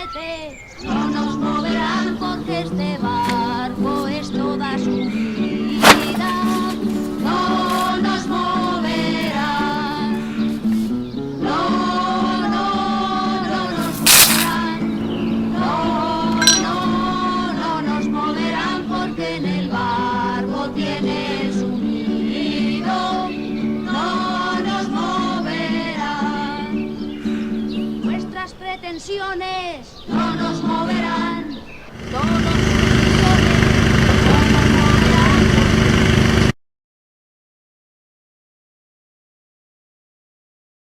vete, no nos moverán porque este barco es toda su vida. No nos moverán, no, no nos moverán, no nos moverán porque en el barco tiene su nido. No nos moverán, nuestras pretensiones no nos moverán, todos